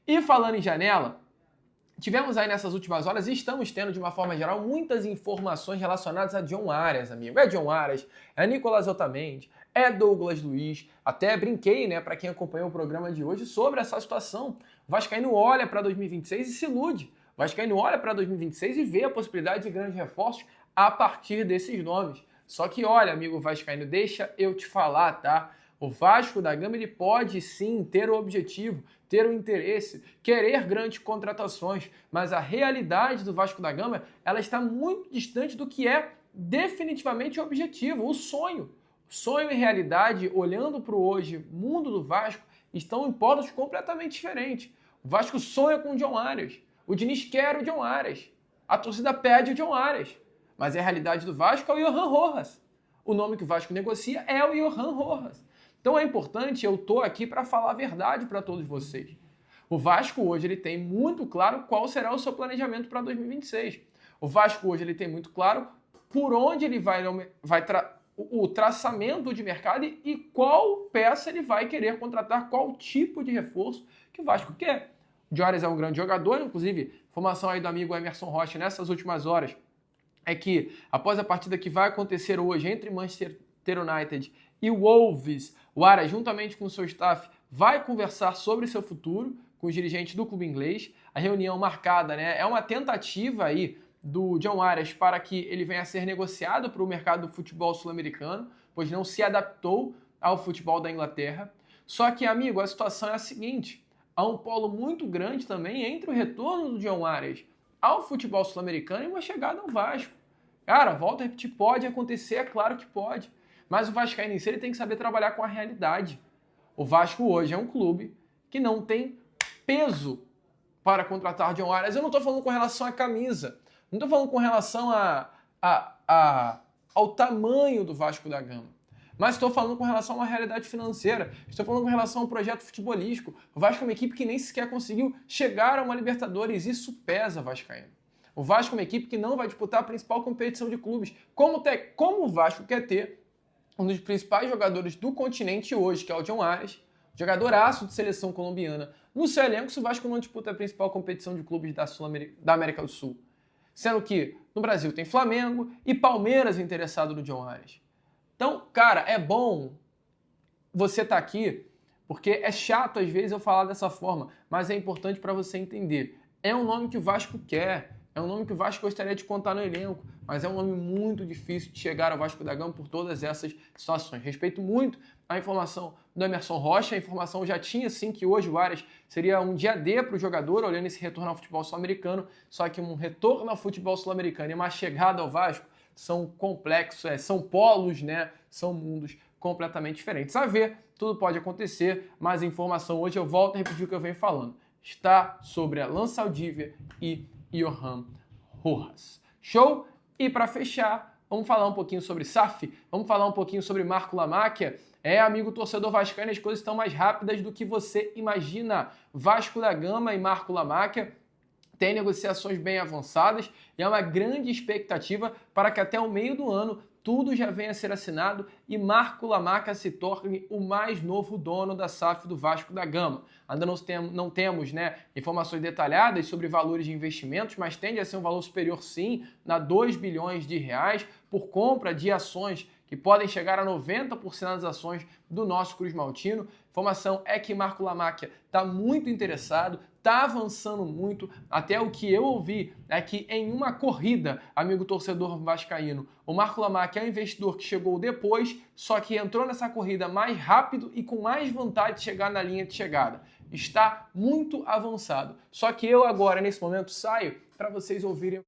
E falando em janela, tivemos aí nessas últimas horas e estamos tendo, de uma forma geral, muitas informações relacionadas a John Arias, amigo. É John Arias, é Nicolás Otamendi, é Douglas Luiz. Até brinquei, né, para quem acompanhou o programa de hoje, sobre essa situação. O vascaíno olha para 2026 e se ilude. O vascaíno olha para 2026 e vê a possibilidade de grandes reforços a partir desses nomes. Só que olha, amigo vascaíno, deixa eu te falar, tá? O Vasco da Gama ele pode sim ter o objetivo, ter o interesse, querer grandes contratações, mas a realidade do Vasco da Gama ela está muito distante do que é definitivamente o objetivo, o sonho. Sonho e realidade, olhando para o hoje, mundo do Vasco, estão em polos completamente diferentes. O Vasco sonha com o John Arias, o Diniz quer o John Arias, a torcida pede o John Arias, mas a realidade do Vasco é o Johan Rojas. O nome que o Vasco negocia é o Johan Rojas. Então é importante, eu tô aqui para falar a verdade para todos vocês. O Vasco hoje ele tem muito claro qual será o seu planejamento para 2026. O Vasco hoje ele tem muito claro por onde ele o traçamento de mercado e qual peça ele vai querer contratar, qual tipo de reforço que o Vasco quer. O Arias é um grande jogador, inclusive, informação aí do amigo Emerson Rocha nessas últimas horas é que após a partida que vai acontecer hoje entre Manchester United e o Wolves, o Arias, juntamente com o seu staff, vai conversar sobre seu futuro com os dirigentes do clube inglês. A reunião marcada, né, é uma tentativa aí do John Arias para que ele venha a ser negociado para o mercado do futebol sul-americano, pois não se adaptou ao futebol da Inglaterra. Só que, amigo, a situação é a seguinte: há um polo muito grande também entre o retorno do John Arias ao futebol sul-americano e uma chegada ao Vasco. Cara, volta a repetir, pode acontecer, é claro que pode. Mas o vascaíno em si ele tem que saber trabalhar com a realidade. O Vasco hoje é um clube que não tem peso para contratar John Arias. Eu não estou falando com relação à camisa, não estou falando com relação ao tamanho do Vasco da Gama, mas estou falando com relação a uma realidade financeira, estou falando com relação a um projeto futebolístico. O Vasco é uma equipe que nem sequer conseguiu chegar a uma Libertadores, isso pesa, vascaíno. O Vasco é uma equipe que não vai disputar a principal competição de clubes. Como o Vasco quer ter um dos principais jogadores do continente hoje, que é o John Arias, jogadoraço de seleção colombiana, no seu elenco, se o Vasco não disputa a principal competição de clubes da América do Sul. Sendo que no Brasil tem Flamengo e Palmeiras interessado no John Arias. Então, cara, é bom você estar aqui, porque é chato às vezes eu falar dessa forma, mas é importante para você entender. É um nome que o Vasco quer, é um nome que o Vasco gostaria de contar no elenco, mas é um nome muito difícil de chegar ao Vasco da Gama por todas essas situações. Respeito muito a informação do Emerson Rocha, a informação já tinha sim que hoje o Arias seria um dia D para o jogador, olhando esse retorno ao futebol sul-americano, só que um retorno ao futebol sul-americano e uma chegada ao Vasco são complexos, são polos, né? São mundos completamente diferentes. A ver, tudo pode acontecer, mas a informação hoje, eu volto a repetir o que eu venho falando, está sobre Alan Saldívia e Johan Rojas. Show? E para fechar, vamos falar um pouquinho sobre SAF, vamos falar um pouquinho sobre Marco Lamáquia. Amigo torcedor vascaíno, as coisas estão mais rápidas do que você imagina. Vasco da Gama e Marco Lamáquia têm negociações bem avançadas e há uma grande expectativa para que até o meio do ano tudo já venha a ser assinado e Marco Lamáquia se torne o mais novo dono da SAF do Vasco da Gama. Ainda não temos, né, informações detalhadas sobre valores de investimentos, mas tende a ser um valor superior sim a 2 bilhões de reais por compra de ações que podem chegar a 90% das ações do nosso Cruz Maltino. Informação é que Marco Lamáquia está muito interessado, está avançando muito. Até o que eu ouvi é que em uma corrida, amigo torcedor vascaíno, o Marco Lamáquia é um investidor que chegou depois, só que entrou nessa corrida mais rápido e com mais vontade de chegar na linha de chegada. Está muito avançado. Só que eu agora, nesse momento, saio para vocês ouvirem